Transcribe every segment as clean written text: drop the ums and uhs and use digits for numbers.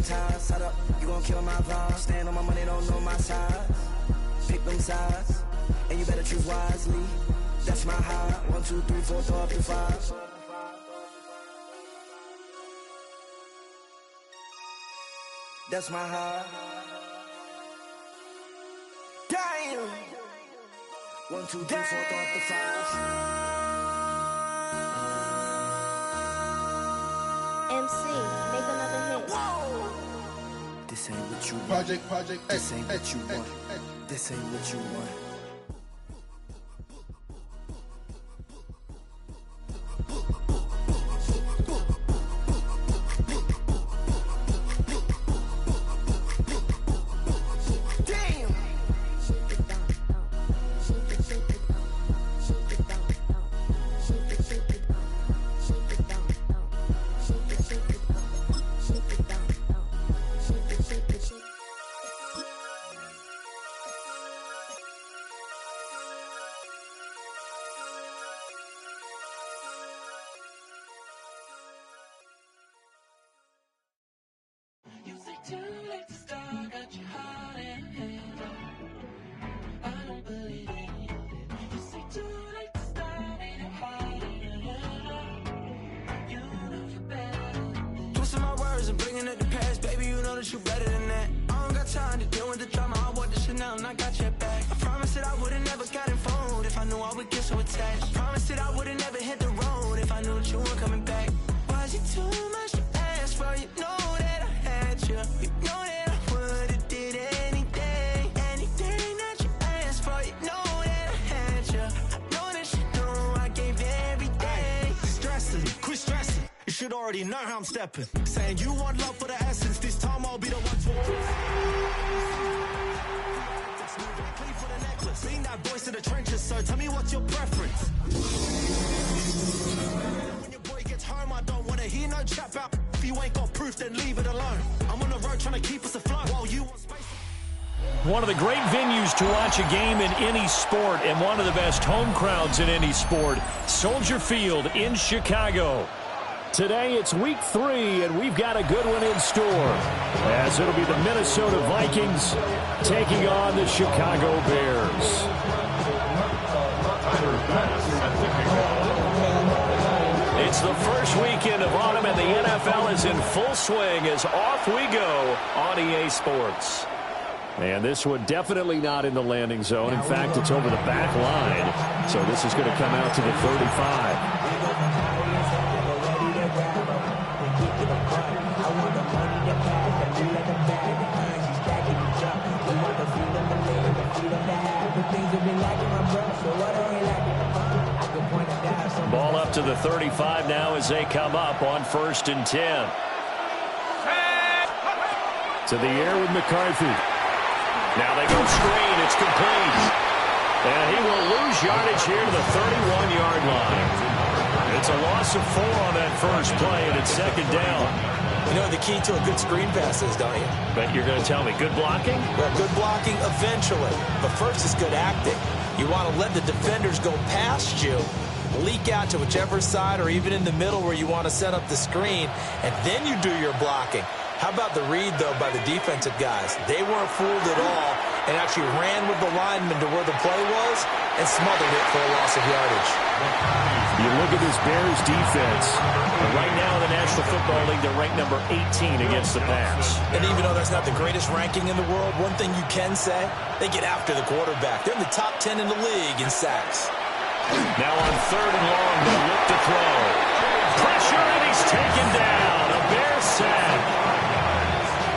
ties. Side up, you gon' kill my vibe. Stand on my money, don't know my size. Pick them sides, and you better choose wisely. That's my high. 1, 2, 3, 4, throw up to 5. That's my high. Damn. 1, 2, 3, 4, throw up the 5. MC, make another hit. Whoa. This ain't what you want. Project. This ain't what you want. This ain't what you want. Twisting my words and bringing it to pass, baby, you know that you better than that. I don't got time to deal with the drama, I want the Chanel and I got your back. I promised that I would've never gotten phoned if I knew I would get so attached. I promised that I would've never hit the road if I knew that you weren't coming back. Was it too much to ask for? You know that I had you. You know that I would've did anything that you asked for. You know that I had you. I know that you know I gave everything. Stressing, quit stressing. You should already know how I'm stepping. Saying you want love for the essence. This time I'll be the one to for the necklace. Being that voice in the trenches, so tell me what's your preference. When your boy gets home, I don't wanna hear no chat about. If you ain't got proof, then leave it alone. I'm on the road trying to keep us afloat while you want space. One of the great venues to watch a game in any sport, and one of the best home crowds in any sport, Soldier Field in Chicago. Today it's week 3, and we've got a good one in store, as it'll be the Minnesota Vikings taking on the Chicago Bears. It's the first weekend of autumn, and the NFL is in full swing as off we go on EA Sports. And this one definitely not in the landing zone. In fact, it's over the back line. So this is going to come out to the 35. Ball up to the 35 now as they come up on 1st and 10. To the air with McCarthy. Now they go screen. It's complete. And he will lose yardage here to the 31-yard line. It's a loss of 4 on that first play, and it's 2nd down. You know what the key to a good screen pass is, don't you? But you're going to tell me, good blocking? Well, good blocking eventually. But first is good acting. You want to let the defenders go past you, leak out to whichever side or even in the middle where you want to set up the screen, and then you do your blocking. How about the read, though, by the defensive guys? They weren't fooled at all and actually ran with the lineman to where the play was and smothered it for a loss of yardage. You look at this Bears defense. Right now in the National Football League, they're ranked number 18 against the pass. And even though that's not the greatest ranking in the world, one thing you can say, they get after the quarterback. They're in the top 10 in the league in sacks. Now on 3rd and long, they'll look to throw. Pressure, and he's taken down. A Bears sack.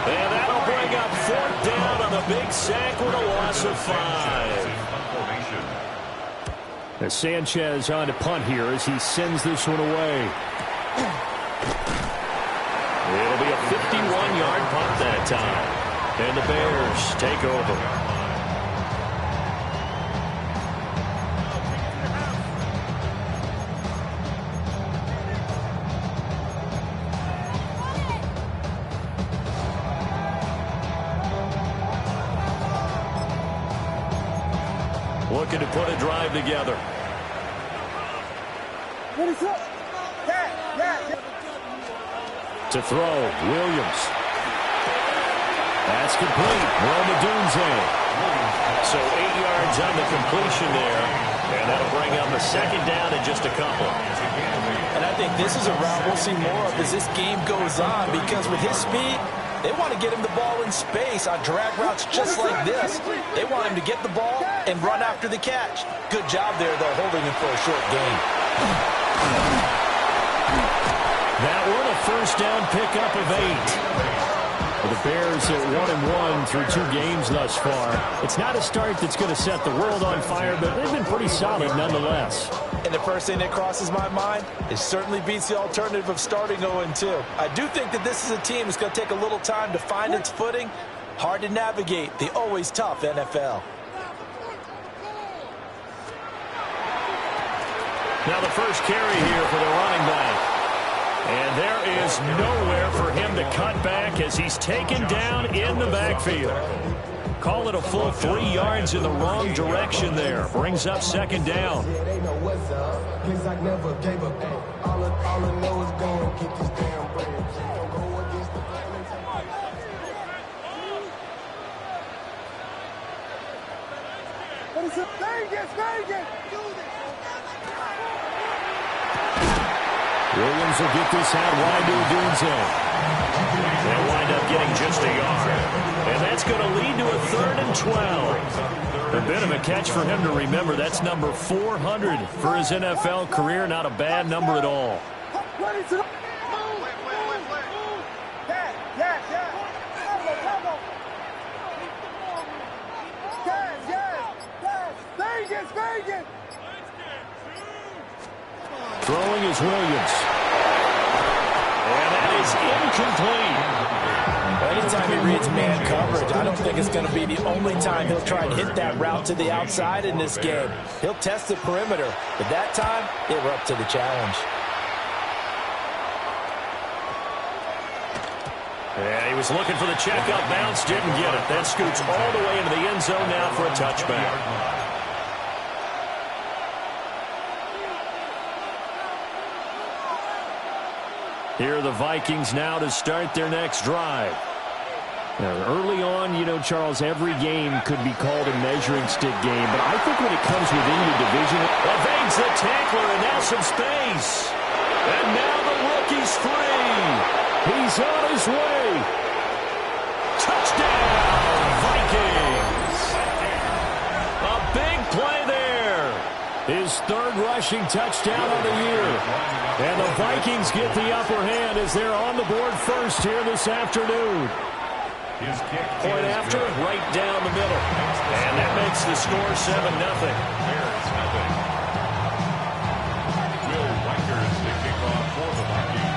And that'll bring up 4th down on the big sack with a loss of 5. As Sanchez on to punt here as he sends this one away. It'll be a 51-yard punt that time. And the Bears take over. Looking to put a drive together. To throw, Williams. That's complete. Roma Dunze. So 8 yards on the completion there. And that'll bring up a second down in just a couple. And I think this is a route we'll see more of as this game goes on, because with his speed, they want to get him the ball in space on drag routes just like this. They want him to get the ball and run after the catch. Good job there, though, holding him for a short gain. That one a first down pickup of 8. The Bears at 1-1 through 2 games thus far. It's not a start that's going to set the world on fire, but they've been pretty solid nonetheless. And the first thing that crosses my mind, it certainly beats the alternative of starting 0-2. I do think that this is a team that's going to take a little time to find its footing. Hard to navigate the always tough NFL. Now the first carry here for the running back. And there is nowhere for him to cut back as he's taken down in the backfield. Call it a full 3 yards in the wrong direction there. Brings up second down. Williams will get this out wide to Dunze. They'll wind up getting just a yard. And that's going to lead to a 3rd and 12. A bit of a catch for him to remember. That's number 400 for his NFL career. Not a bad number at all. Throwing is Williams. And that is incomplete. Anytime he reads man coverage, I don't think it's going to be the only time he'll try and hit that route to the outside in this game. He'll test the perimeter, but that time, they were up to the challenge. And he was looking for the checkup bounce, didn't get it. That scoots all the way into the end zone now for a touchback. Here are the Vikings now to start their next drive. Now, early on, you know, Charles, every game could be called a measuring stick game, but I think when it comes within the division, evades the tackler and now some space. And now the rookie's free. He's on his way. Touchdown, Vikings. A big play there. His 3rd rushing touchdown of the year. And the Vikings get the upper hand as they're on the board first here this afternoon. Point after, right down the middle. And that makes the score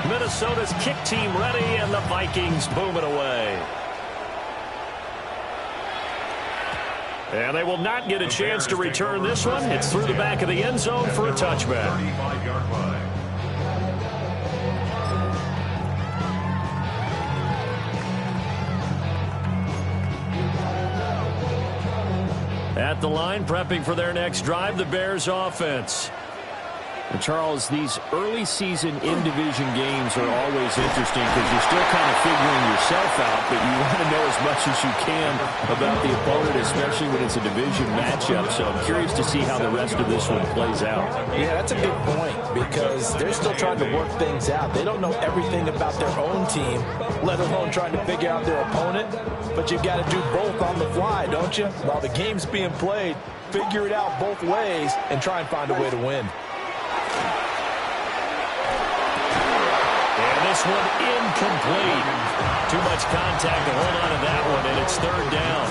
7-0. Minnesota's kick team ready, and the Vikings boom it away. And they will not get a chance to return this one. It's through the back of the end zone for a touchback. At the line, prepping for their next drive, the Bears offense. And Charles, these early season in-division games are always interesting because you're still kind of figuring yourself out, but you want to know as much as you can about the opponent, especially when it's a division matchup. So I'm curious to see how the rest of this one plays out. Yeah, that's a good point because they're still trying to work things out. They don't know everything about their own team, let alone trying to figure out their opponent. But you've got to do both on the fly, don't you? While the game's being played, figure it out both ways and try and find a way to win. This one incomplete. Too much contact to hold on to that one, and it's 3rd down.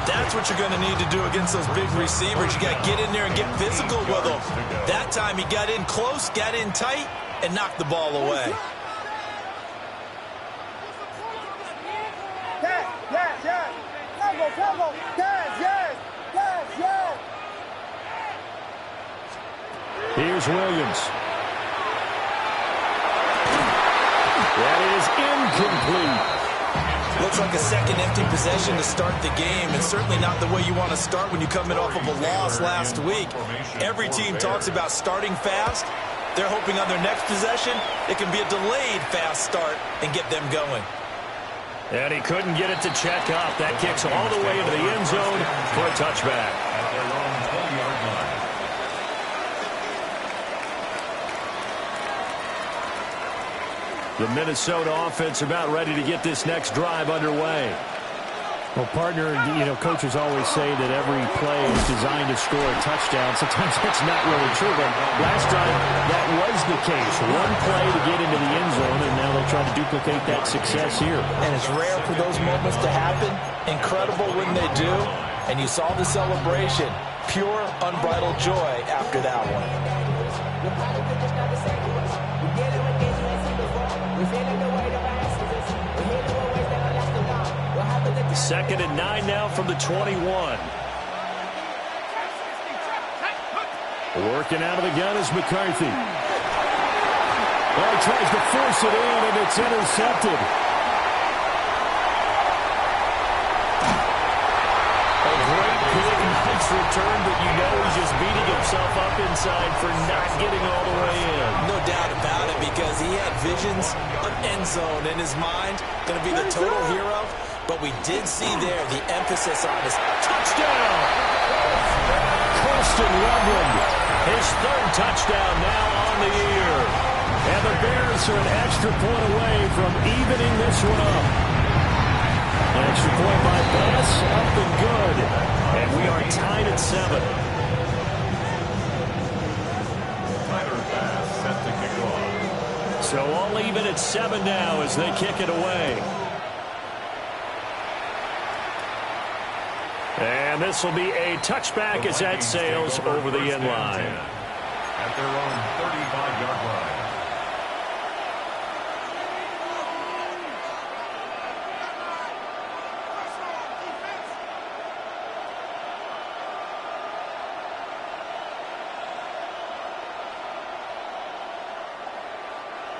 That's what you're going to need to do against those big receivers. You got to get in there and get physical with them. That time he got in close, got in tight, and knocked the ball away. Here's Williams. That is incomplete. Looks like a second empty possession to start the game, and certainly not the way you want to start when you come in off of a loss last week. Every team talks about starting fast. They're hoping on their next possession, it can be a delayed fast start and get them going. And he couldn't get it to check up. That kicks all the way into the end zone for a touchback. The Minnesota offense about ready to get this next drive underway. Well, partner, coaches always say that every play is designed to score a touchdown. Sometimes that's not really true, but last drive, that was the case. One play to get into the end zone, and now they'll try to duplicate that success here. And it's rare for those moments to happen. Incredible when they do. And you saw the celebration. Pure, unbridled joy after that one. 2nd and 9 now from the 21. Working out of the gun is McCarthy. Well, he tries to force it in, and it's intercepted. A great big, nice return, but he's just beating himself up inside for not getting all the way in. No doubt about it, because he had visions of end zone in his mind. Going to be the total hero. But we did see there the emphasis on his touchdown. Colston Loveland, his 3rd touchdown now on the year. And the Bears are an extra point away from evening this one up. An extra point by Bass, up and good. And we are tied at 7. Tyler Bass set to kick off. So all even at 7 now as they kick it away. And this will be a touchback as that sails over the end line. At their own 35-yard line.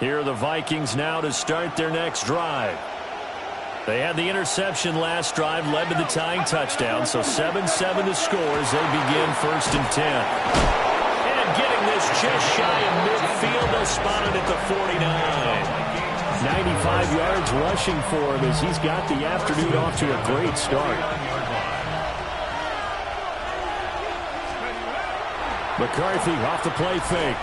Here are the Vikings now to start their next drive. They had the interception last drive, led to the tying touchdown, so 7-7 to score as they begin 1st and 10. And getting this just shy of midfield, they'll spot it at the 49. 95 yards rushing for him as he's got the afternoon off to a great start. McCarthy off the play fake.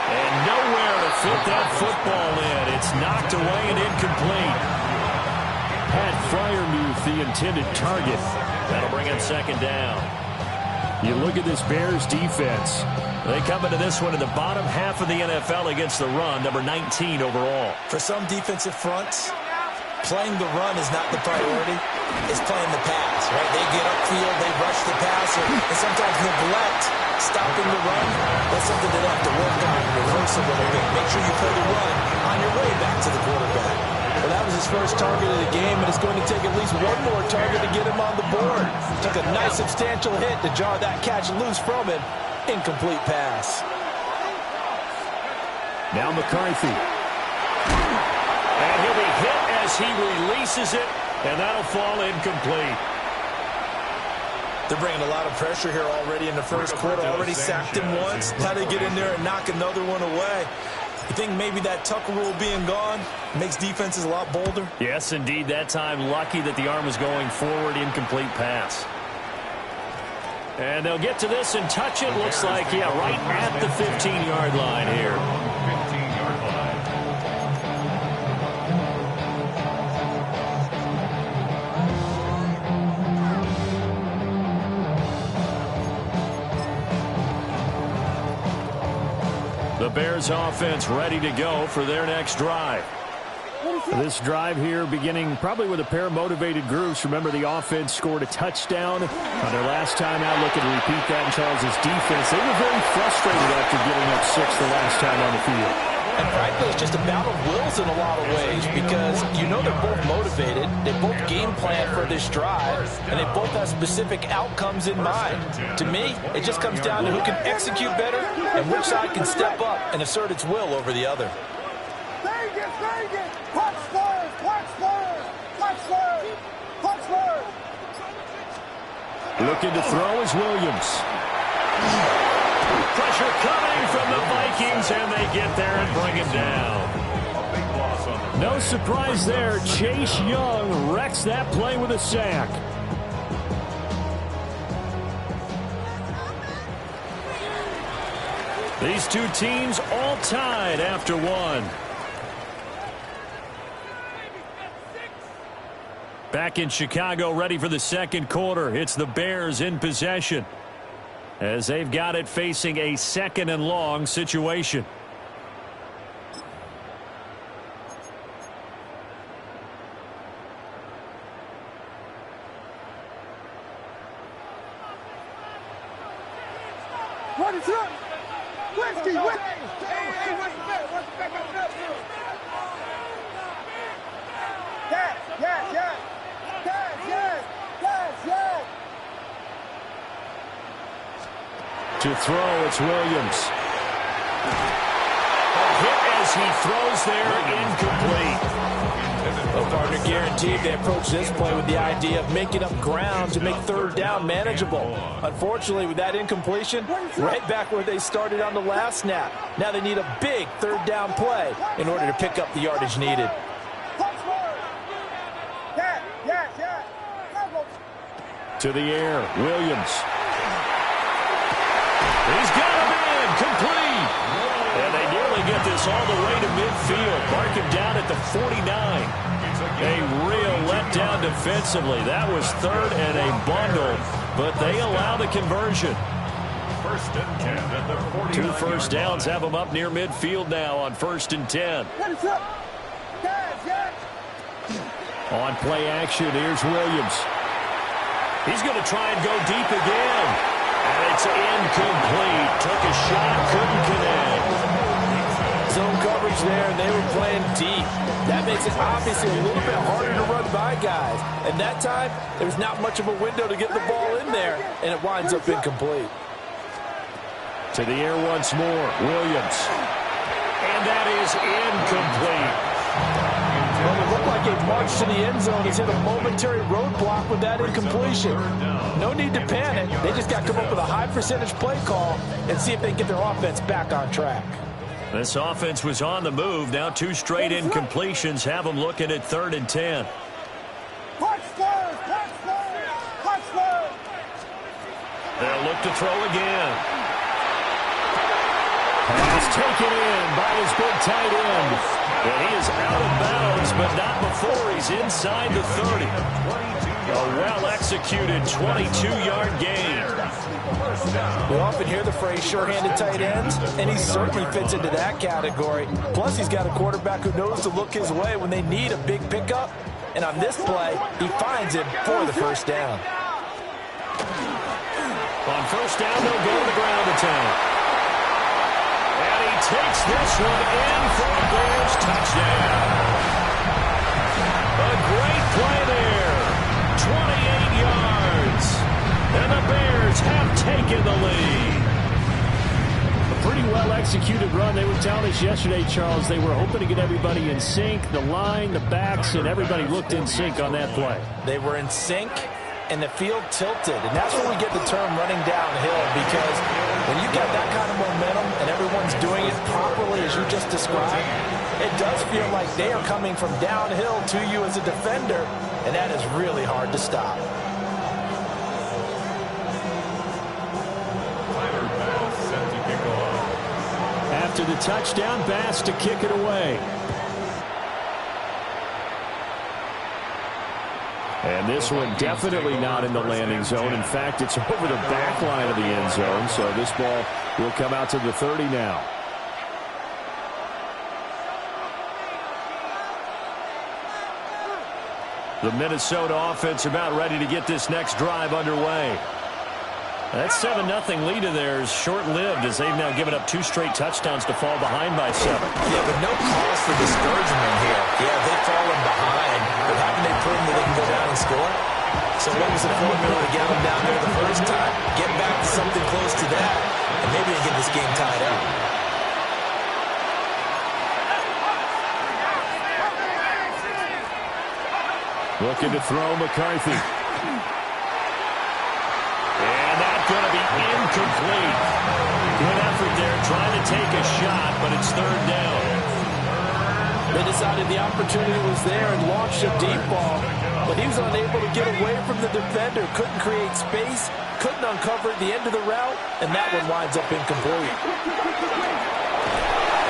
And nowhere to fit that football in. It's knocked away and incomplete. Pat Fryermuth, the intended target. That'll bring him 2nd down. You look at this Bears defense. They come into this one in the bottom half of the NFL against the run, number 19 overall. For some defensive fronts, playing the run is not the priority. It's playing the pass, right? They get upfield, they rush the passer, and sometimes neglect stopping the run. That's something they have to work on and reverse a little bit. Make sure you play the run on your way back to the quarterback. Well, that was his first target of the game, and it's going to take at least one more target to get him on the board. Took a nice substantial hit to jar that catch loose from him. Incomplete pass. Now McCarthy. And he'll be hit as he releases it, and that'll fall incomplete. They're bringing a lot of pressure here already in the first quarter. Already sacked him once. Now they get in there and knock another one away. You think maybe that Tucker rule being gone makes defenses a lot bolder? Yes, indeed. That time, lucky that the arm was going forward. Incomplete pass. And they'll get to this and touch it. Looks like, yeah, right at the 15-yard line here. 15-yard line. The Bears offense ready to go for their next drive. This drive here beginning probably with a pair of motivated groups. Remember, the offense scored a touchdown on their last time out. Looking to repeat that in Charles's defense. They were very frustrated after giving up 6 the last time on the field. And frankly, it's just a battle of wills in a lot of ways because you know they're both motivated. They both game plan for this drive, and they both have specific outcomes in mind. To me, it just comes down to who can execute better and which side can step up and assert its will over the other. Looking to throw is Williams. Pressure coming from the Vikings, and they get there and bring him down. No surprise there. Chase Young wrecks that play with a sack. These two teams all tied after one. Back in Chicago, ready for the second quarter. It's the Bears in possession, as they've got it facing a second and long situation. What is up? Whiskey, whiskey. To throw, it's Williams. A hit as he throws there, incomplete. Well, partner, guaranteed they approach this play with the idea of making up ground to make third down manageable. Unfortunately, with that incompletion, right back where they started on the last snap. Now they need a big third down play in order to pick up the yardage needed. To the air, Williams. He's got him in, complete. And they nearly get this all the way to midfield. Mark him down at the 49. A real letdown defensively. That was third and a bundle, but they allow the conversion. First and 10 at the 49. Two first downs have them up near midfield now on 1st and 10. On play action, here's Williams. He's going to try and go deep again. And it's incomplete. Took a shot, couldn't connect. Zone coverage there, and they were playing deep. That makes it obviously a little bit harder to run by guys. And that time, there's not much of a window to get the ball in there, and it winds up incomplete. To the air once more, Williams. And that is incomplete. Well, it looked like a march to the end zone. He's hit a momentary roadblock with that incompletion. No need to panic. They just got to come up with a high percentage play call and see if they can get their offense back on track. This offense was on the move. Now two straight incompletions have them looking at 3rd and 10. They'll look to throw again. Pass taken in by his big tight end. And he is out of bounds, but not before he's inside the 30. A well-executed 22-yard gain. We often hear the phrase sure-handed tight ends, and he certainly fits into that category. Plus, he's got a quarterback who knows to look his way when they need a big pickup. And on this play, he finds him for the first down. On first down, they'll go to the ground attack. And he takes this one in for a Bears touchdown. A great play there. 28 yards. And the Bears have taken the lead. A pretty well-executed run. They were telling us yesterday, Charles, they were hoping to get everybody in sync. The line, the backs, and everybody looked in sync on that play. They were in sync, and the field tilted. And that's where we get the term running downhill, because when you got that kind of momentum and everyone's doing it properly as you just described, it does feel like they are coming from downhill to you as a defender, and that is really hard to stop. After the touchdown, Bass to kick it away. And this one definitely not in the landing zone. In fact, it's over the back line of the end zone. So this ball will come out to the 30 now. The Minnesota offense about ready to get this next drive underway. That 7-0 lead of theirs short-lived, as they've now given up 2 straight touchdowns to fall behind by 7. Yeah, but no cause for discouragement here. Yeah, they've fallen behind, but haven't they proven that they can go down and score? So what was the formula to get them down there the first time? Get back to something close to that, and maybe they get this game tied up. Looking to throw McCarthy. Going to be incomplete. Good effort there trying to take a shot, but it's 3rd down. They decided the opportunity was there and launched a deep ball, but he was unable to get away from the defender, couldn't create space, couldn't uncover at the end of the route, and that one winds up incomplete.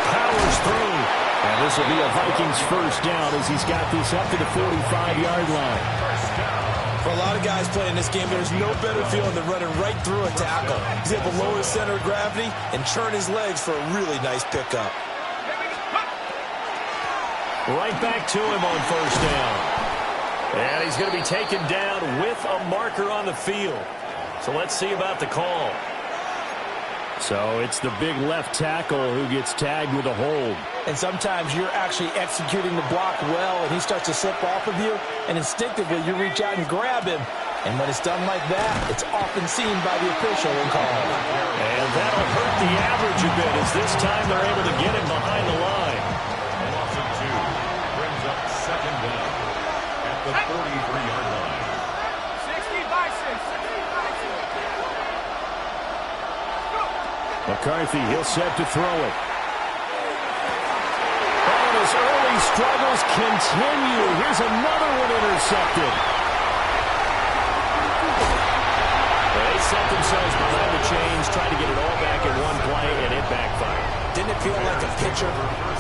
Powers through, and this will be a Vikings first down as he's got this up to the 45-yard line. For a lot of guys playing this game, there's no better feeling than running right through a tackle. He's able to lower his center of gravity and churn his legs for a really nice pickup. Right back to him on first down. And he's going to be taken down with a marker on the field. So let's see about the call. So it's the big left tackle who gets tagged with a hold. And sometimes you're actually executing the block well, and he starts to slip off of you, and instinctively you reach out and grab him. And when it's done like that, it's often seen by the official and called. And that'll hurt the average a bit as this time they're able to get him behind the line. A loss of 2 brings up second down at the 43-yard line. 60-by-6. McCarthy, he'll set to throw it. And his early struggles continue. Here's another one intercepted. They set themselves behind the chains, tried to get it all back in one play, and it backfired. Didn't it feel like a pitcher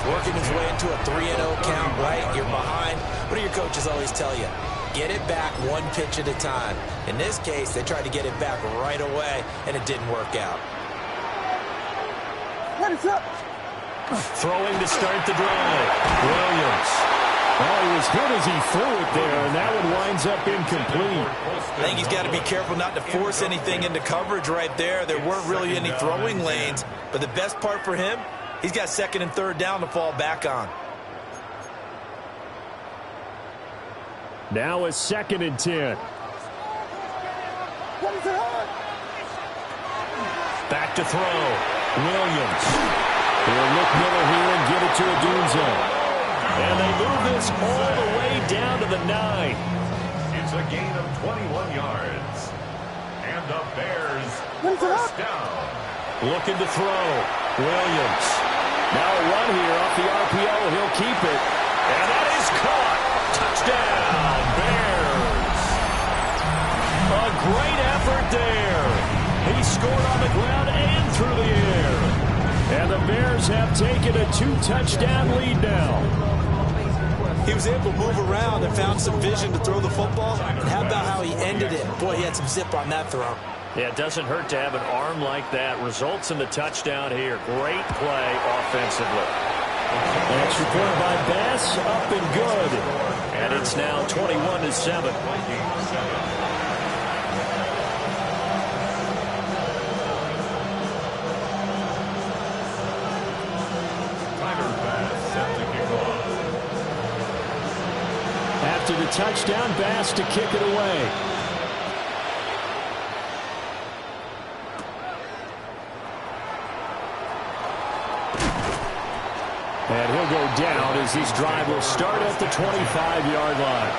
working his way into a 3-0 count, right? You're behind. What do your coaches always tell you? Get it back one pitch at a time. In this case, they tried to get it back right away, and it didn't work out. Throwing to start the drive. Williams. Oh, he was hit as he threw it there, and that one winds up incomplete. I think he's got to be careful not to force anything into coverage right there. There weren't really any throwing lanes, but the best part for him, he's got second and third down to fall back on. Now a 2nd and 10. Back to throw. Williams. He'll look middle here and get it to Adunzo. And they move this all the way down to the 9. It's a gain of 21 yards. And the Bears first down. Looking to throw. Williams. Now a run here off the RPO. He'll keep it. And that is caught. Touchdown, Bears. A great effort there. He scored on the ground and through the air. And the Bears have taken a 2-touchdown lead now. He was able to move around and found some vision to throw the football. And how about how he ended it? Boy, he had some zip on that throw. Yeah, it doesn't hurt to have an arm like that. Results in the touchdown here. Great play offensively. Next report by Bass, up and good. And it's now 21-7. After the touchdown, Bass to kick it away. And he'll go down as his drive will start at the 25-yard line.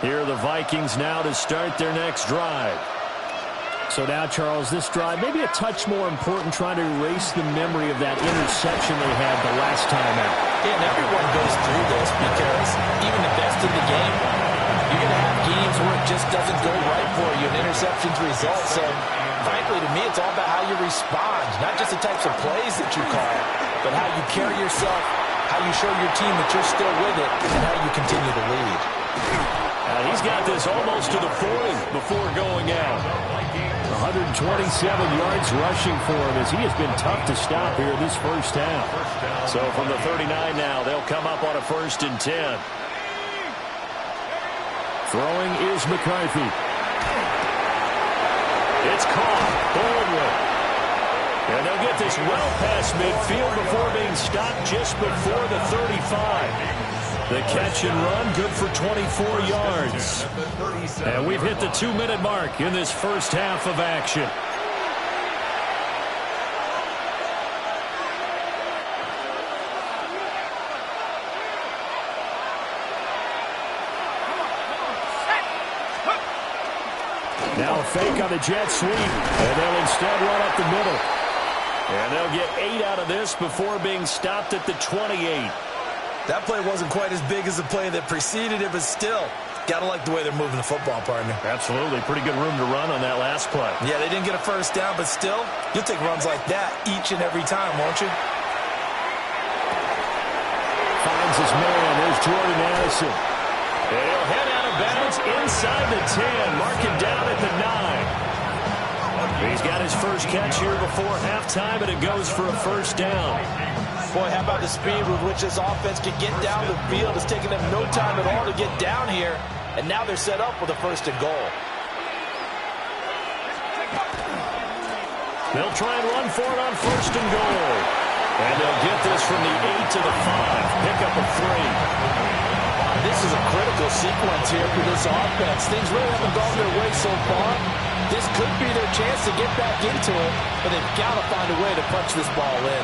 Here are the Vikings now to start their next drive. So now, Charles, this drive maybe a touch more important, trying to erase the memory of that interception they had the last time out. Yeah, and everyone goes through this because even the best in the game, you're going to have games where it just doesn't go right for you, and interceptions result. So, frankly, to me, it's all about how you respond, not just the types of plays that you call, but how you carry yourself, how you show your team that you're still with it, and how you continue to lead. He's got this almost to the 40 before going out. 127 yards rushing for him as he has been tough to stop here this first half. So from the 39 now, they'll come up on a 1st and 10. Throwing is McCarthy. It's caught. Baldwin. And they'll get this well past midfield before being stopped just before the 35. The catch and run, good for 24 yards. And we've hit the 2-minute mark in this first half of action. fake on the jet sweep, and they'll instead run up the middle. And they'll get 8 out of this before being stopped at the 28. That play wasn't quite as big as the play that preceded it, but still, got to like the way they're moving the football, partner. Absolutely. Pretty good room to run on that last play. Yeah, they didn't get a first down, but still, you'll take runs like that each and every time, won't you? Finds his man. There's Jordan Addison. And he'll head out of bounds inside the 10. Mark it down at the 9. He's got his first catch here before halftime, and it goes for a first down. Boy, how about the speed with which this offense can get down the field? It's taken them no time at all to get down here, and now they're set up with a first and goal. They'll try and run for it on first and goal. And they'll get this from the 8 to the 5. Pick up a 3. This is a critical sequence here for this offense. Things really haven't gone their way so far. This could be their chance to get back into it, but they've got to find a way to punch this ball in.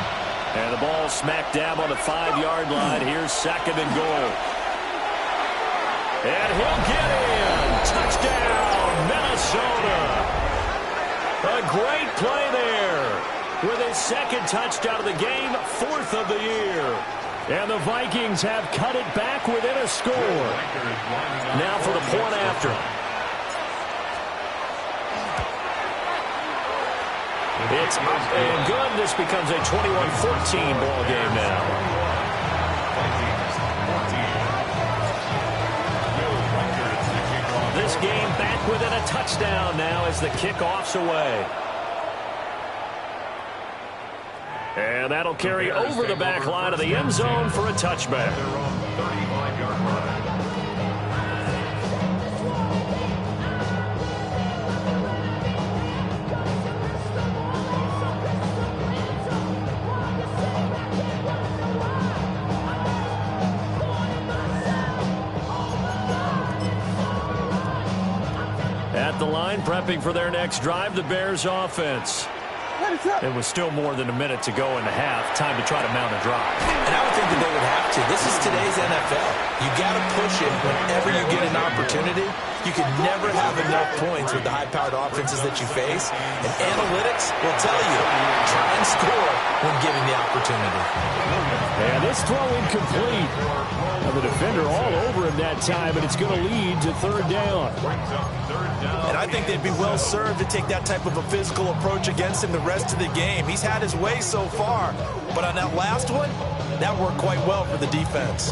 And the ball smacked dab on the 5-yard line. Here's second and goal. And he'll get in. Touchdown, Minnesota. A great play there. With his second touchdown of the game, 4th of the year. And the Vikings have cut it back within a score. Now for the point after. It's up and good. This becomes a 21-14 ball game now. This game back within a touchdown now as the kickoff's away. And that'll carry over the back line of the end zone for a touchback. At the line, prepping for their next drive, the Bears offense. It was still more than a minute to go in the half. Time to try to mount a drive. And I would think that they would have to. This is today's NFL. You got to push it whenever you get an opportunity. You can never have enough points with the high-powered offenses that you face. And analytics will tell you, try and score when given the opportunity. And this throw incomplete. And the defender all over him that time, and it's going to lead to third down. And I think they'd be well served to take that type of a physical approach against him the rest of the game. He's had his way so far, but on that last one, that worked quite well for the defense.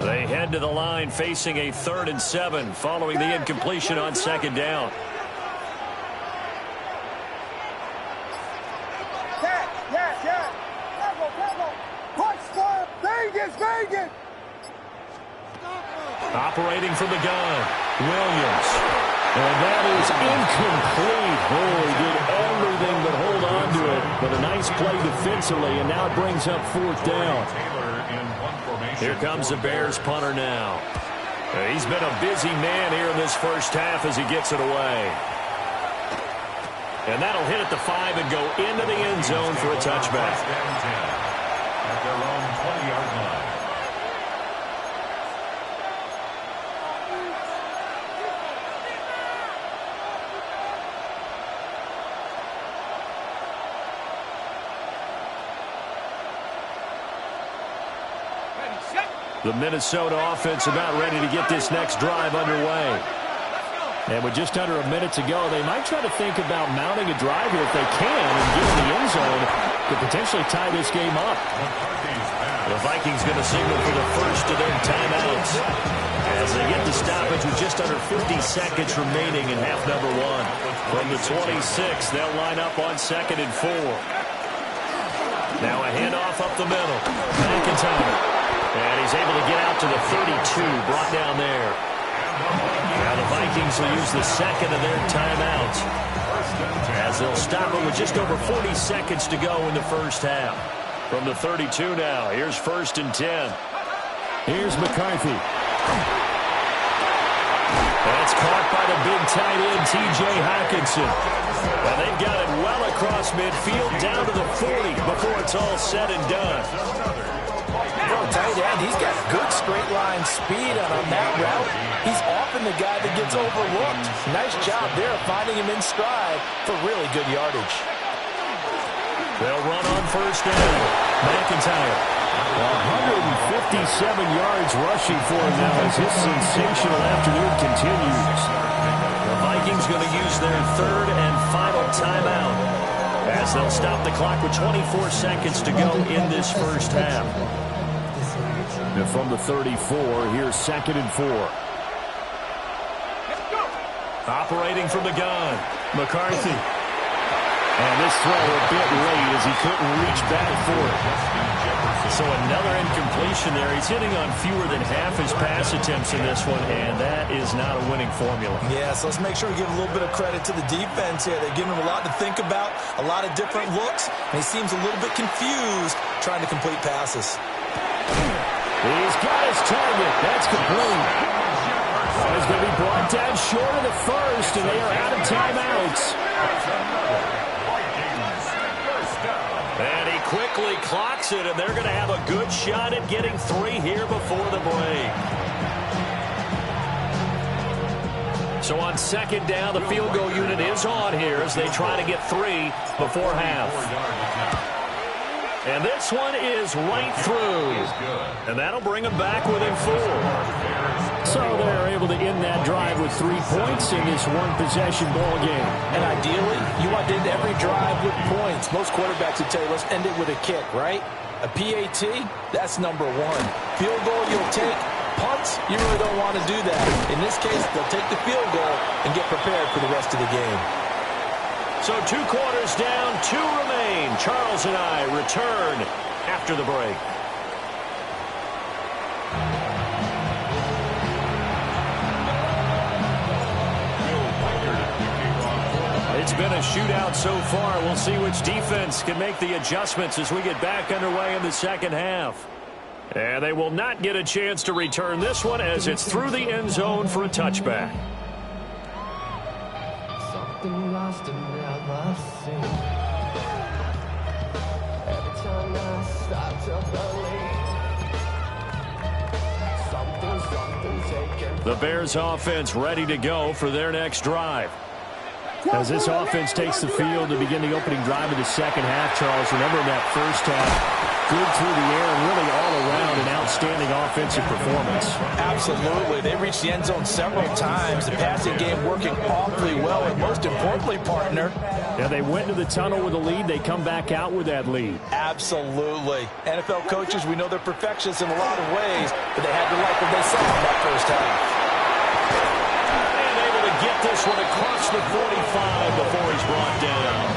They head to the line facing a 3rd and 7 following the incompletion on second down. Operating from the gun, Williams. And that is incomplete. Oh, he did everything but hold on to it. But a nice play defensively, and now it brings up 4th down. Here comes the Bears punter now. He's been a busy man here in this first half as he gets it away. And that'll hit at the 5 and go into the end zone for a touchback. At their own 20-yard line. The Minnesota offense about ready to get this next drive underway. And with just under a minute to go, they might try to think about mounting a drive here if they can and get in the end zone to potentially tie this game up. The Vikings going to signal for the first of their timeouts as they get the stoppage with just under 50 seconds remaining in half number 1. From the 26, they'll line up on 2nd and 4. Now a handoff up the middle. McIntyre. And he's able to get out to the 32, brought down there. Now the Vikings will use the second of their timeouts as they'll stop it with just over 40 seconds to go in the first half. From the 32 now, here's 1st and 10. Here's McCarthy. That's caught by the big tight end, T.J. Hockenson. And they've got it well across midfield, down to the 40 before it's all said and done. For a tight end, he's got good straight line speed, and on that route, he's often the guy that gets overlooked. Nice job there of finding him in stride for really good yardage. They'll run on first down. McIntyre. 157 yards rushing for him now as his sensational afternoon continues. The Vikings going to use their third and final timeout as they'll stop the clock with 24 seconds to go in this first half. And from the 34, here's 2nd and 4. Operating from the gun, McCarthy. And this throw a bit late as he couldn't reach back for it. So another incompletion there. He's hitting on fewer than half his pass attempts in this one, and that is not a winning formula. Yeah, so let's make sure we give a little bit of credit to the defense here. They're giving him a lot to think about, a lot of different looks, and he seems a little bit confused trying to complete passes. He's got his target. That's complete. He's going to be brought down short of the first, and they are out of timeouts. And he quickly clocks it, and they're going to have a good shot at getting 3 here before the break. So on 2nd down, the field goal unit is on here as they try to get 3 before half. And this one is right through. And that'll bring them back within 4. So they're able to end that drive with 3 points in this one-possession ball game. And ideally, you want to end every drive with points. Most quarterbacks would tell you, let's end it with a kick, right? A PAT, that's number 1. Field goal, you'll take. Punts, you really don't want to do that. In this case, they'll take the field goal and get prepared for the rest of the game. So 2 quarters down, 2 remain. Charles and I return after the break. It's been a shootout so far. We'll see which defense can make the adjustments as we get back underway in the second half. And they will not get a chance to return this one as it's through the end zone for a touchback. Something lost and never seen. Every time I start to believe something taken. The Bears offense ready to go for their next drive. As this offense takes the field to begin the opening drive of the second half, Charles, remember in that first half, good through the air and really all around an outstanding offensive performance. Absolutely. They reached the end zone several times. The passing game working awfully well, and most importantly, partner. Yeah, they went to the tunnel with a lead. They come back out with that lead. Absolutely. NFL coaches, we know they're perfectionists in a lot of ways, but they had to like what they saw in that first half. Get this one across the 45 before he's brought down.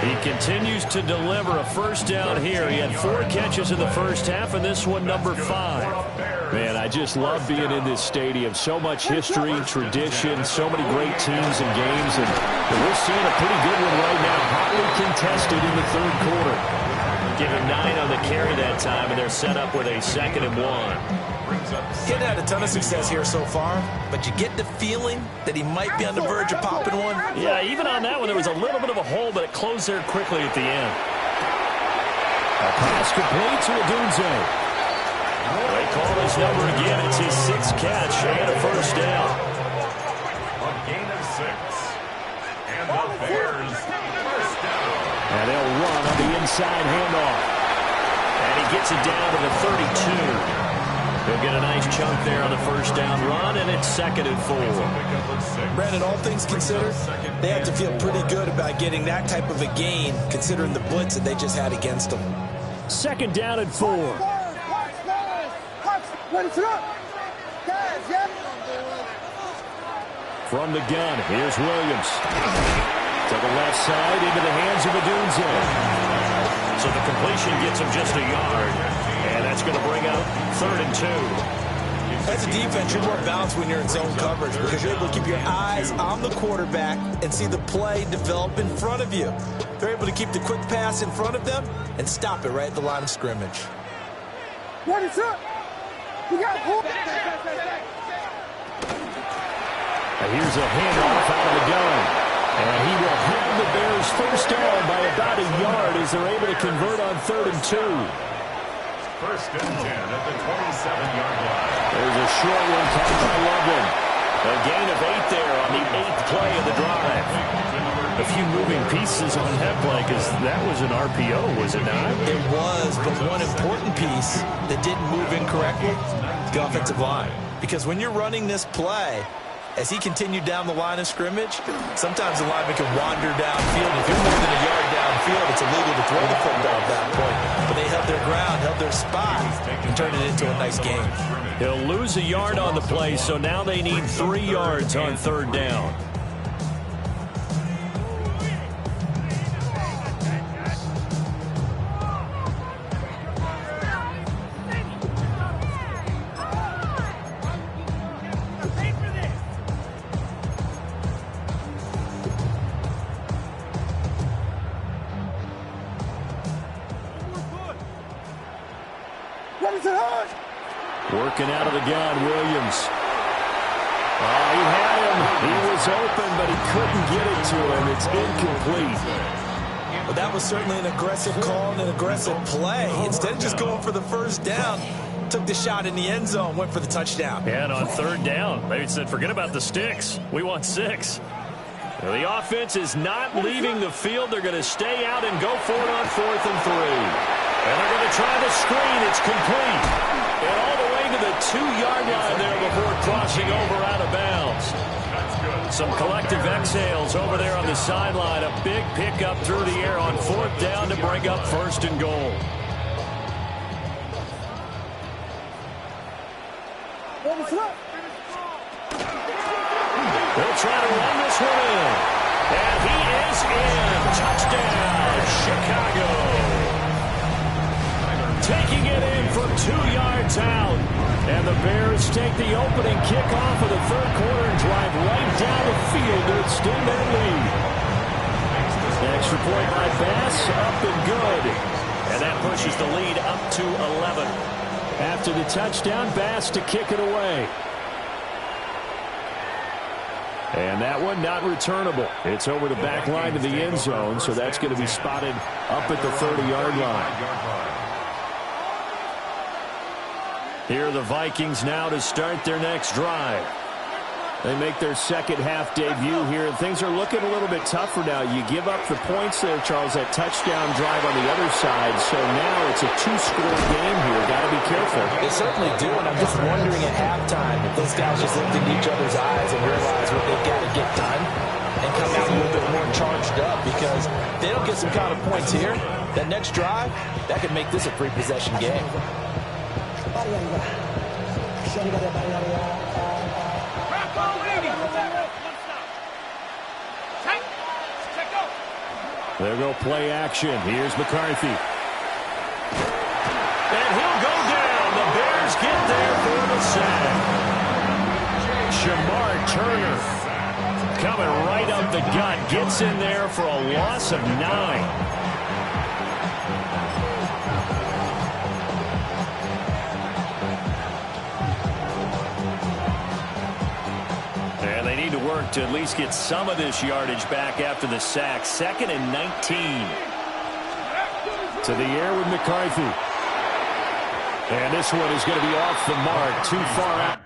He continues to deliver a first down here. He had 4 catches in the first half, and this one number 5. Man, I just love being in this stadium. So much history, tradition, so many great teams and games, and we're seeing a pretty good one right now. Hotly contested in the third quarter. Give him 9 on the carry that time, and they're set up with a 2nd and 1. He hadn't had a ton of success here so far, but you get the feeling that he might be on the verge of popping one. Yeah, even on that one, there was a little bit of a hole, but it closed there quickly at the end. A pass complete to Odunze. They call his number again. It's his 6th catch and a first down. A gain of 6. And the Bears first down. And they'll run on the inside handoff. And he gets it down to the 32. They'll get a nice chunk there on the first down run, and it's 2nd and 4. Brandon, all things considered, they have to feel pretty good about getting that type of a gain, considering the blitz that they just had against them. 2nd down and 4. From the gun, here's Williams. To the left side, into the hands of Odunze. So the completion gets him just a yard. And that's going to bring up 3rd and 2. As a defense, you're more balanced when you're in zone coverage because you're able to keep your eyes on the quarterback and see the play develop in front of you. They're able to keep the quick pass in front of them and stop it right at the line of scrimmage. What is up? We got here's a handoff out of the gun. And he will have the Bears first down by about a yard as they're able to convert on 3rd and 2. First and 10 at the 27-yard line. There's a short one caught by Loveland. A gain of 8 there on the 8th play of the drive. A few moving pieces on that play because that was an RPO, was it not? It was, but one important piece that didn't move incorrectly, the offensive line. Because when you're running this play, as he continued down the line of scrimmage, sometimes the lineman can wander downfield. If you're more than a yard downfield, it's illegal to throw the football at that point. But they held their ground, held their spot, and turned it into a nice game. He'll lose a yard on the play, so now they need 3 yards on 3rd down. Working out of the gun, Williams. Oh, he had him. He was open, but he couldn't get it to him. It's incomplete. Well, that was certainly an aggressive call and an aggressive play. Instead of just going for the first down, took the shot in the end zone, went for the touchdown. And on 3rd down, they said, forget about the sticks. We want 6. Well, the offense is not leaving the field. They're going to stay out and go for it on 4th and 3. And they're going to try the screen. It's complete. And all the way to the 2-yard line there before crossing over out of bounds. Some collective exhales over there on the sideline. A big pickup through the air on 4th down to bring up 1st and goal. They'll try to run this one in. And he is in. Touchdown, Chicago. Taking it in from 2 yards out. And the Bears take the opening kickoff of the 3rd quarter and drive right down the field to extend their lead. Extra point by Bass, up and good. And that pushes the lead up to 11. After the touchdown, Bass to kick it away. And that one not returnable. It's over the back line to the end zone, so that's going to be spotted up at the 30-yard line. Here are the Vikings now to start their next drive. They make their second-half debut here, and things are looking a little bit tougher now. You give up the points there, Charles, that touchdown drive on the other side, so now it's a 2-score game here. Got to be careful. They certainly do, and I'm just wondering at halftime if those guys just looked into each other's eyes and realized what they've got to get done and come out a little bit more charged up, because if they don't get some kind of points here, that next drive, that could make this a 3-possession game. There go play action. Here's McCarthy. And he'll go down. The Bears get there for the sack. Shamar Turner coming right up the gut. Gets in there for a loss of 9. To at least get some of this yardage back after the sack. 2nd and 19. To the air with McCarthy. And this one is going to be off the mark. Too far out.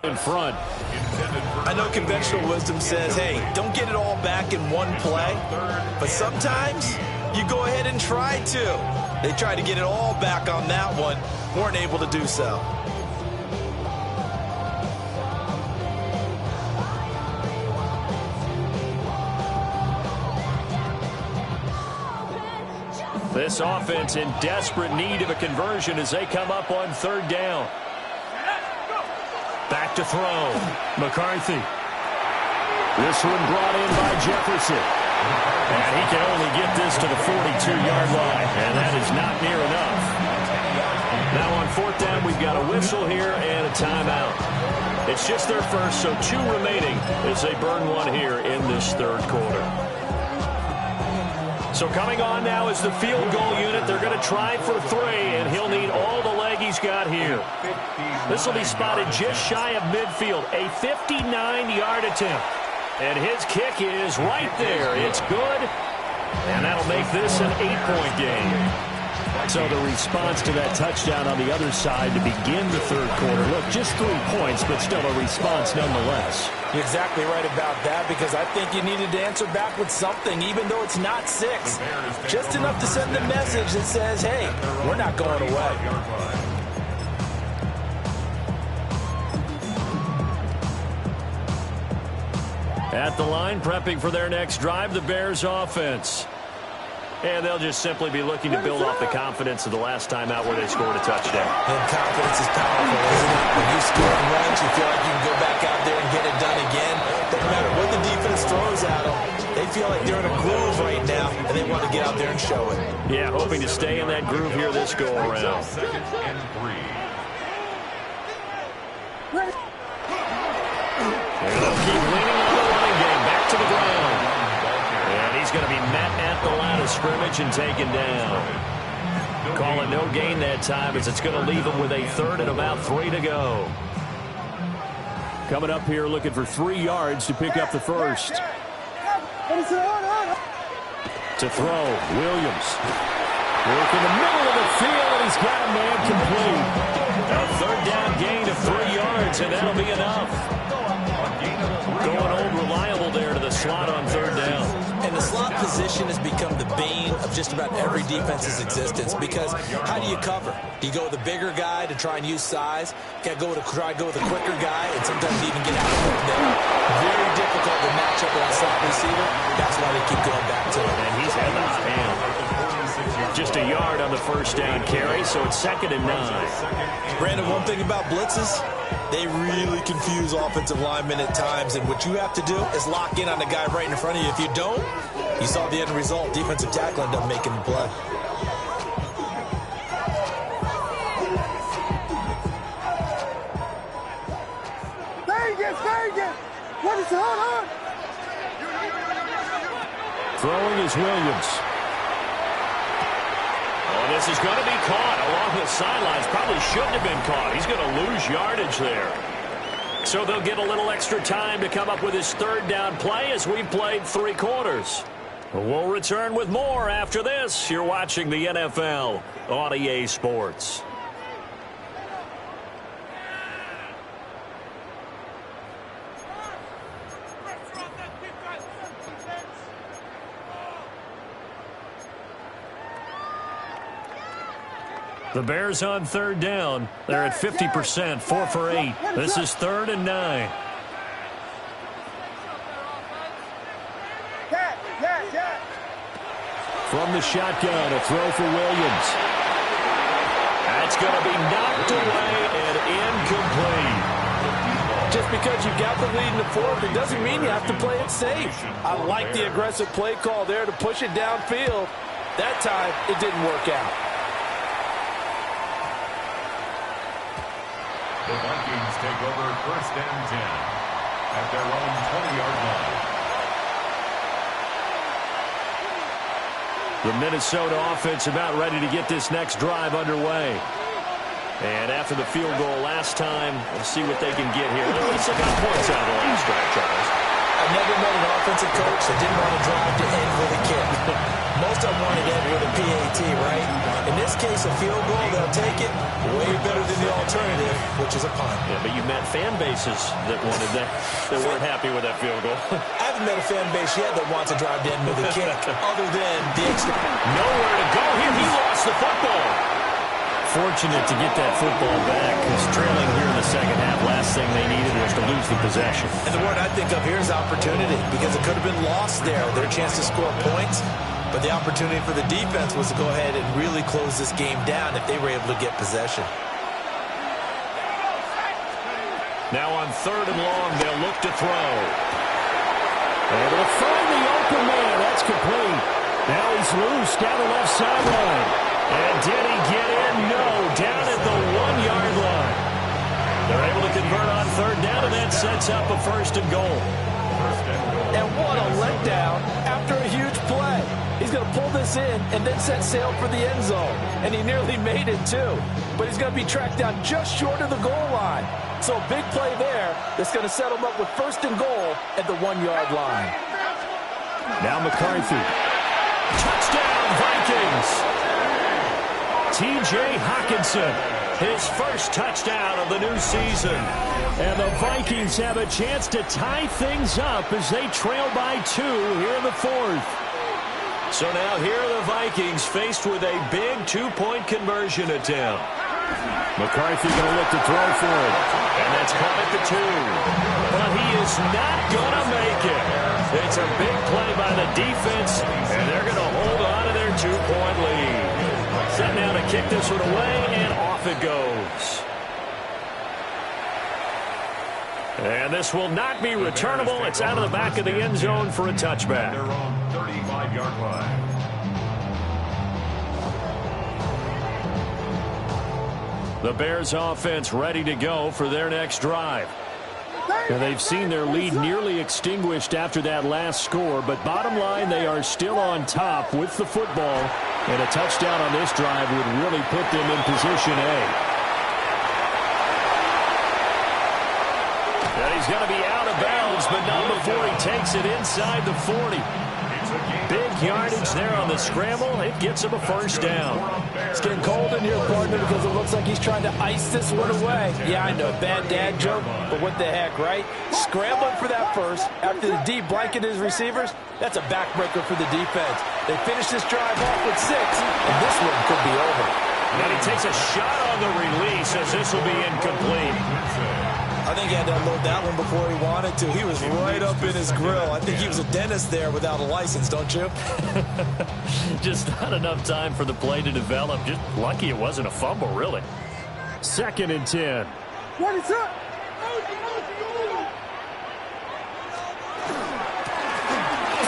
In front. I know conventional wisdom says, hey, don't get it all back in one play, but sometimes you go ahead and try to. They tried to get it all back on that one, weren't able to do so. This offense in desperate need of a conversion as they come up on third down. Back to throw. McCarthy. This one brought in by Jefferson. And he can only get this to the 42-yard line, and that is not near enough. Now on 4th down, we've got a whistle here and a timeout. It's just their first, so 2 remaining as they burn one here in this 3rd quarter. So coming on now is the field goal unit. They're going to try for 3, and he'll need all the leg he's got here. This will be spotted just shy of midfield, a 59-yard attempt. And his kick is right there. It's good, and that'll make this an 8-point game. So the response to that touchdown on the other side to begin the 3rd quarter. Look, just 3 points, but still a response nonetheless. You're exactly right about that, because I think you needed to answer back with something, even though it's not 6. Just enough to send the message that says, hey, we're not going away. At the line, prepping for their next drive, the Bears offense. And they'll just simply be looking to build off the confidence of the last time out where they scored a touchdown. And confidence is powerful, isn't it? When you score once, you feel like you can go back out there and get it done again. Doesn't matter what the defense throws at them. They feel like they're in a groove right now, and they want to get out there and show it. Yeah, hoping to stay in that groove here this go-around. 2nd and 3. And they'll keep leaning on the running game. Back to the ground. And he's going to be met at the line of scrimmage and taken down. Call it no gain that time, as it's going to leave him with a 3rd and about 3 to go. Coming up here looking for 3 yards to pick up the first. To throw, Williams. Work in the middle of the field, and he's got a man complete. A 3rd down gain of 3 yards, and that'll be enough. Going old reliable there to the slot on 3rd down. And the slot position has become the bane of just about every defense's existence, because how do you cover? Do you go with a bigger guy to try and use size? Got to try to go with a quicker guy, and sometimes even get out of it there. Very difficult to match up with a slot receiver. That's why they keep going back to it. And he's had the hot hand. Just a yard on the 1st down carry, so it's 2nd and 9. Brandon, one thing about blitzes, they really confuse offensive linemen at times, and what you have to do is lock in on the guy right in front of you. If you don't, you saw the end result. Defensive tackle ended up making the play. Vegas! What is it? Hold on! Throwing is Williams. Oh, this is going to be caught along the sidelines. Probably shouldn't have been caught. He's going to lose yardage there. So they'll get a little extra time to come up with his 3rd down play as we've played 3 quarters. We'll return with more after this. You're watching the NFL on EA Sports. The Bears on 3rd down. They're at 50%, 4 for 8. This is 3rd and 9. From the shotgun, a throw for Williams. That's going to be knocked away and incomplete. Just because you've got the lead in the 4th, it doesn't mean you have to play it safe. I like the aggressive play call there to push it downfield. That time, it didn't work out. The Vikings take over 1st and 10 at their own 20-yard line. The Minnesota offense about ready to get this next drive underway. And after the field goal last time, we'll see what they can get here. At least they got points out of the last drive, Charles. I've never met an offensive coach that didn't want to drive to end with a kick. Most of them wanted to end with a PAT, right? In this case, a field goal, they'll take it way better than the alternative, which is a punt. Yeah, but you met fan bases that wanted that, that weren't happy with that field goal. I haven't met a fan base yet that wants to drive to end with a kick, other than the extra. Nowhere to go here. He lost the football. Fortunate to get that football back, because trailing here in the 2nd half, last thing they needed was to lose the possession. And the word I think of here is opportunity, because it could have been lost there, their chance to score points. But the opportunity for the defense was to go ahead and really close this game down if they were able to get possession. Now on 3rd and long, they'll look to throw. Able to find the open man. That's complete. Now he's loose down the left sideline. And did he get in? No. Down at the 1-yard line. They're able to convert on third down, and that sets up a first and goal. And what a letdown after a huge play. He's going to pull this in and then set sail for the end zone. And he nearly made it, too. But he's going to be tracked down just short of the goal line. So a big play there that's going to set him up with first and goal at the 1-yard line. Now McCarthy. Touchdown, Vikings. T.J. Hockenson, his first touchdown of the new season. And the Vikings have a chance to tie things up as they trail by 2 here in the fourth. So now here are the Vikings faced with a big 2-point conversion attempt. McCarthy going to look to throw for it. And that's caught at the 2. But he is not going to make it. It's a big play by the defense, and they're going to hold on to their 2-point lead. Set now to kick this one away, and off it goes. And this will not be returnable. It's out of the back of the end zone for a touchback. They're on 35-yard line. The Bears offense ready to go for their next drive. And they've seen their lead nearly extinguished after that last score, but bottom line, they are still on top with the football, and a touchdown on this drive would really put them in position A. And he's going to be out of bounds, but not before he takes it inside the 40. Big yardage there on the scramble. It gets him a first down. It's getting cold in here, partner, because it looks like he's trying to ice this one away. Yeah, I know, bad dad joke, but what the heck, right? Scrambling for that first after the D blanketed his receivers. That's a backbreaker for the defense. They finish this drive off with 6, and this one could be over. And he takes a shot on the release as this will be incomplete. I think he had to unload that one before he wanted to. He was right up in his grill. I think he was a dentist there without a license, don't you? Just not enough time for the play to develop. Just lucky it wasn't a fumble, really. 2nd and 10. What is up?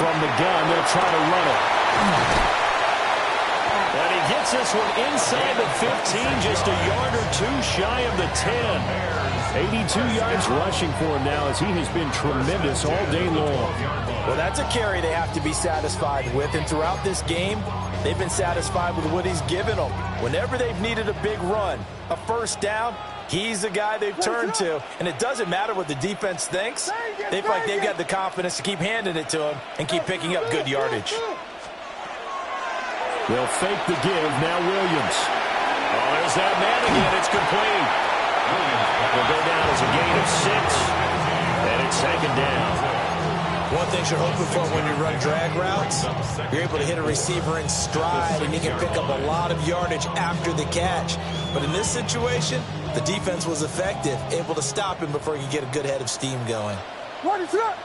From the gun, they'll try to run it. And he gets this one inside the 15, just a yard or 2 shy of the 10. 82 yards rushing for him now as he has been tremendous all day long. Well, that's a carry they have to be satisfied with. And throughout this game, they've been satisfied with what he's given them. Whenever they've needed a big run, a first down, he's the guy they've turned to. And it doesn't matter what the defense thinks. They feel like they've got the confidence to keep handing it to him and keep picking up good yardage. They'll fake the give. Now Williams. Oh, there's that man again. It's complete. Will go down as a gain of 6. And it's 2nd down. One thing you're hoping for when you run drag routes, you're able to hit a receiver in stride, and he can pick up a lot of yardage after the catch. But in this situation, the defense was effective, able to stop him before he could get a good head of steam going. What is up?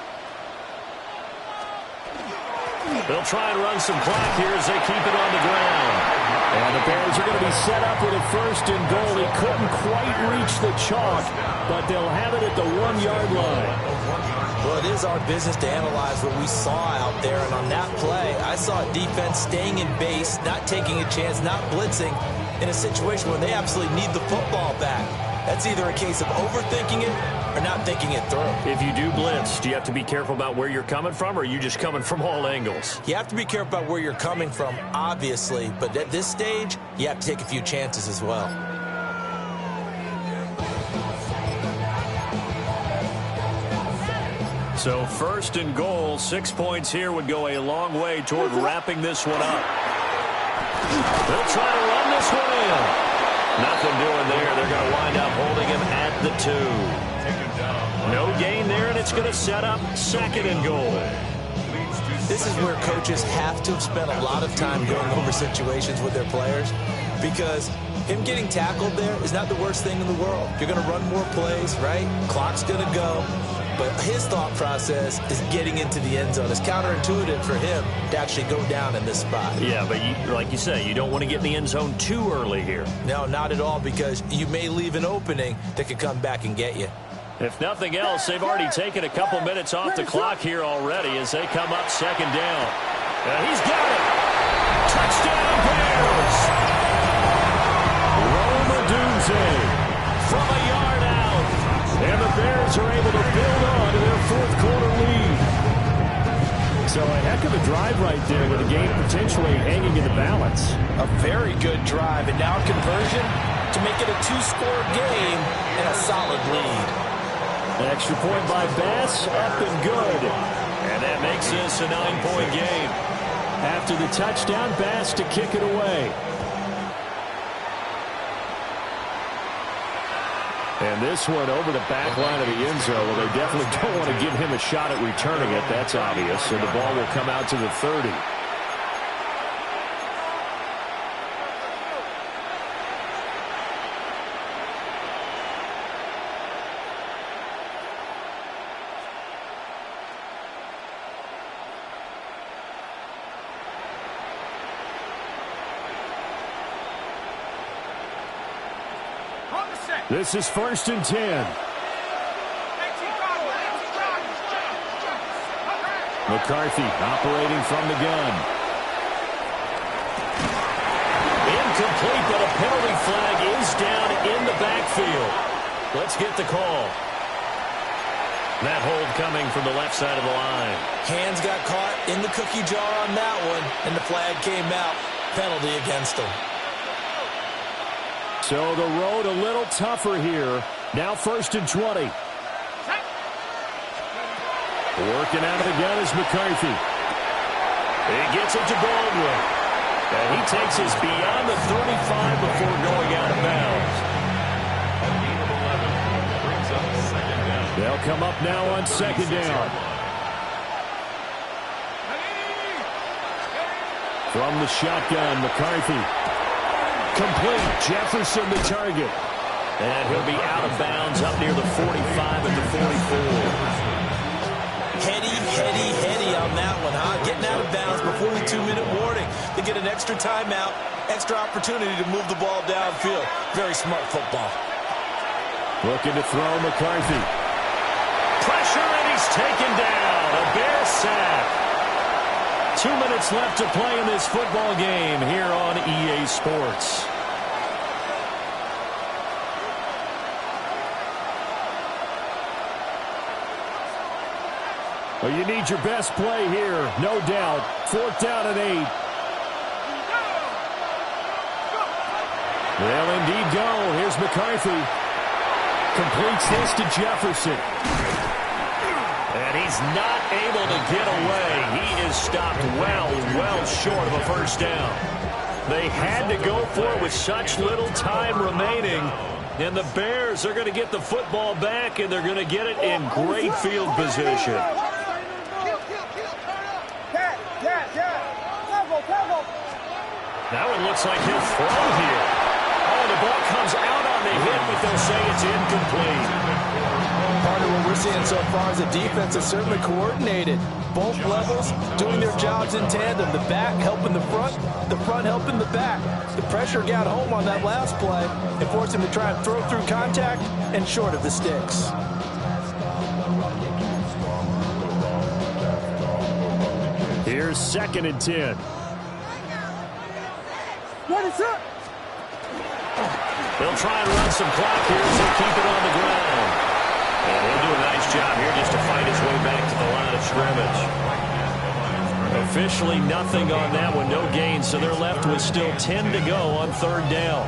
They'll try and run some clock here as they keep it on the ground. And the Bears are going to be set up with a first and goal. He couldn't quite reach the chalk, but they'll have it at the 1-yard line. Well, it is our business to analyze what we saw out there. And on that play, I saw a defense staying in base, not taking a chance, not blitzing, in a situation where they absolutely need the football back. That's either a case of overthinking it or not thinking it through. If you do blitz, do you have to be careful about where you're coming from, or are you just coming from all angles? You have to be careful about where you're coming from, obviously. But at this stage, you have to take a few chances as well. So 1st and goal, 6 points here would go a long way toward wrapping this one up. They'll try to run this one in. Nothing doing there. They're going to wind up holding him at the 2. No gain there, and it's going to set up 2nd and goal. This is where coaches have to have spent a lot of time going over situations with their players, because him getting tackled there is not the worst thing in the world. You're going to run more plays, right? Clock's going to go. But his thought process is getting into the end zone. It's counterintuitive for him to actually go down in this spot. Yeah, but like you say, you don't want to get in the end zone too early here. No, not at all, because you may leave an opening that could come back and get you. If nothing else, they've already taken a couple minutes off the clock here already as they come up second down. And he's got it. Touchdown, Bears. Roma Dunze from a yard out. And the Bears are able to build on to their fourth quarter lead. So a heck of a drive right there with the game potentially hanging in the balance. A very good drive, and now conversion to make it a two-score game and a solid lead. An extra point by Bass, up and good. And that makes this a 9-point game. After the touchdown, Bass to kick it away. And this one over the back line of the end zone. Well, they definitely don't want to give him a shot at returning it. That's obvious. So the ball will come out to the 30. This is 1st and 10. McCarthy operating from the gun. Incomplete, but a penalty flag is down in the backfield. Let's get the call. That hold coming from the left side of the line. Hands got caught in the cookie jar on that one, and the flag came out. Penalty against him. So the road a little tougher here. Now 1st and 20. Working out of the gun is McCarthy. He gets it to Baldwin. And he takes us beyond the 35 before going out of bounds. They'll come up now on 2nd down. From the shotgun, McCarthy. Complete. Jefferson the target. And he'll be out of bounds up near the 45 at the 44. Heady on that one, huh? Getting out of bounds before the 2-minute warning. They get an extra timeout, extra opportunity to move the ball downfield. Very smart football. Looking to throw McCarthy. Pressure, and he's taken down. A Bear sack. 2 minutes left to play in this football game here on EA Sports. Well, you need your best play here, no doubt. 4th down and 8. They'll indeed go. Here's McCarthy. Completes this to Jefferson. And he's not able to get away. He is stopped well short of a 1st down. They had to go for it with such little time remaining. And the Bears are going to get the football back, and they're going to get it in great field position. That one looks like he'll throw here. Oh, the ball comes out on the hit, but they'll say it's incomplete. Part of what we're seeing so far is the defense is certainly coordinated. Both levels doing their jobs in tandem. The back helping the front helping the back. The pressure got home on that last play and forced him to try and throw through contact and short of the sticks. Here's 2nd and 10. They'll try and run some clock here, so keep it on the ground. And he'll do a nice job here just to fight his way back to the line of scrimmage. Officially nothing on that one, no gain, so they're left with still 10 to go on 3rd down.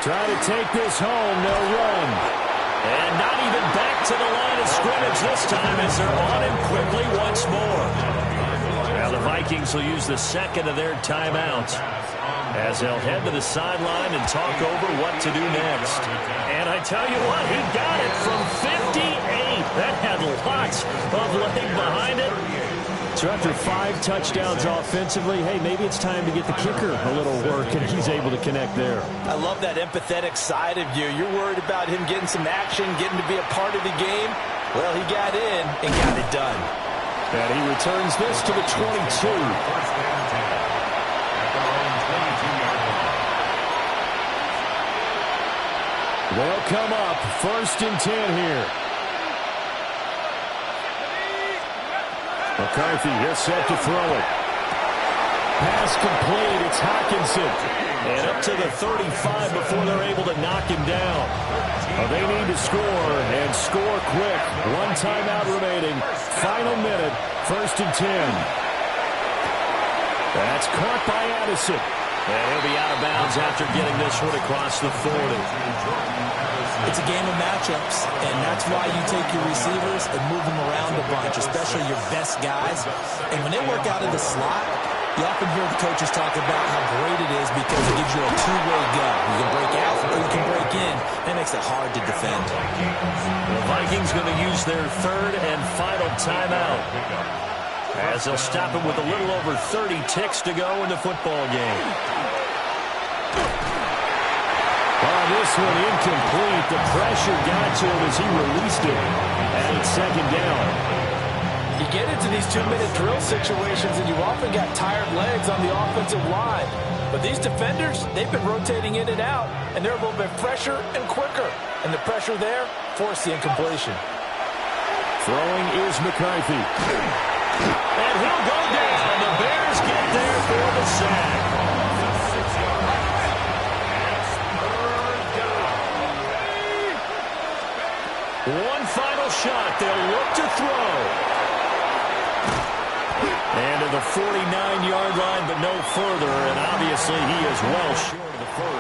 Try to take this home, no run. And not even back to the line of scrimmage this time as they're on him quickly once more. Now the Vikings will use the 2nd of their timeouts as they'll head to the sideline and talk over what to do next. And I tell you what, he got it from 58. That had lots of leg behind it. So after 5 touchdowns offensively, hey, maybe it's time to get the kicker a little work, and he's able to connect there. I love that empathetic side of you. You're worried about him getting some action, getting to be a part of the game. Well, he got in and got it done. And he returns this to the 22. They'll come up 1st and 10 here. McCarthy is set to throw it. Pass complete. It's Hockenson. And up to the 35 before they're able to knock him down. They need to score, and score quick. 1 timeout remaining. Final minute. 1st and 10. That's caught by Addison. And he'll be out of bounds after getting this one across the 40. It's a game of matchups, and that's why you take your receivers and move them around a bunch, especially your best guys. And when they work out of the slot, you often hear the coaches talk about how great it is because it gives you a two-way go. You can break out or you can break in. That makes it hard to defend. The Vikings going to use their 3rd and final timeout, as they'll stop him with a little over 30 ticks to go in the football game. Oh, this one incomplete. The pressure got to him as he released it. And it's 2nd down. You get into these 2-minute drill situations, and you often got tired legs on the offensive line. But these defenders, they've been rotating in and out, and they're a little bit fresher and quicker. And the pressure there forced the incompletion. Throwing is McCarthy. And he'll go down. The Bears get there for the sack. One final shot. They'll look to throw. And to the 49-yard line, but no further. And obviously he is well short.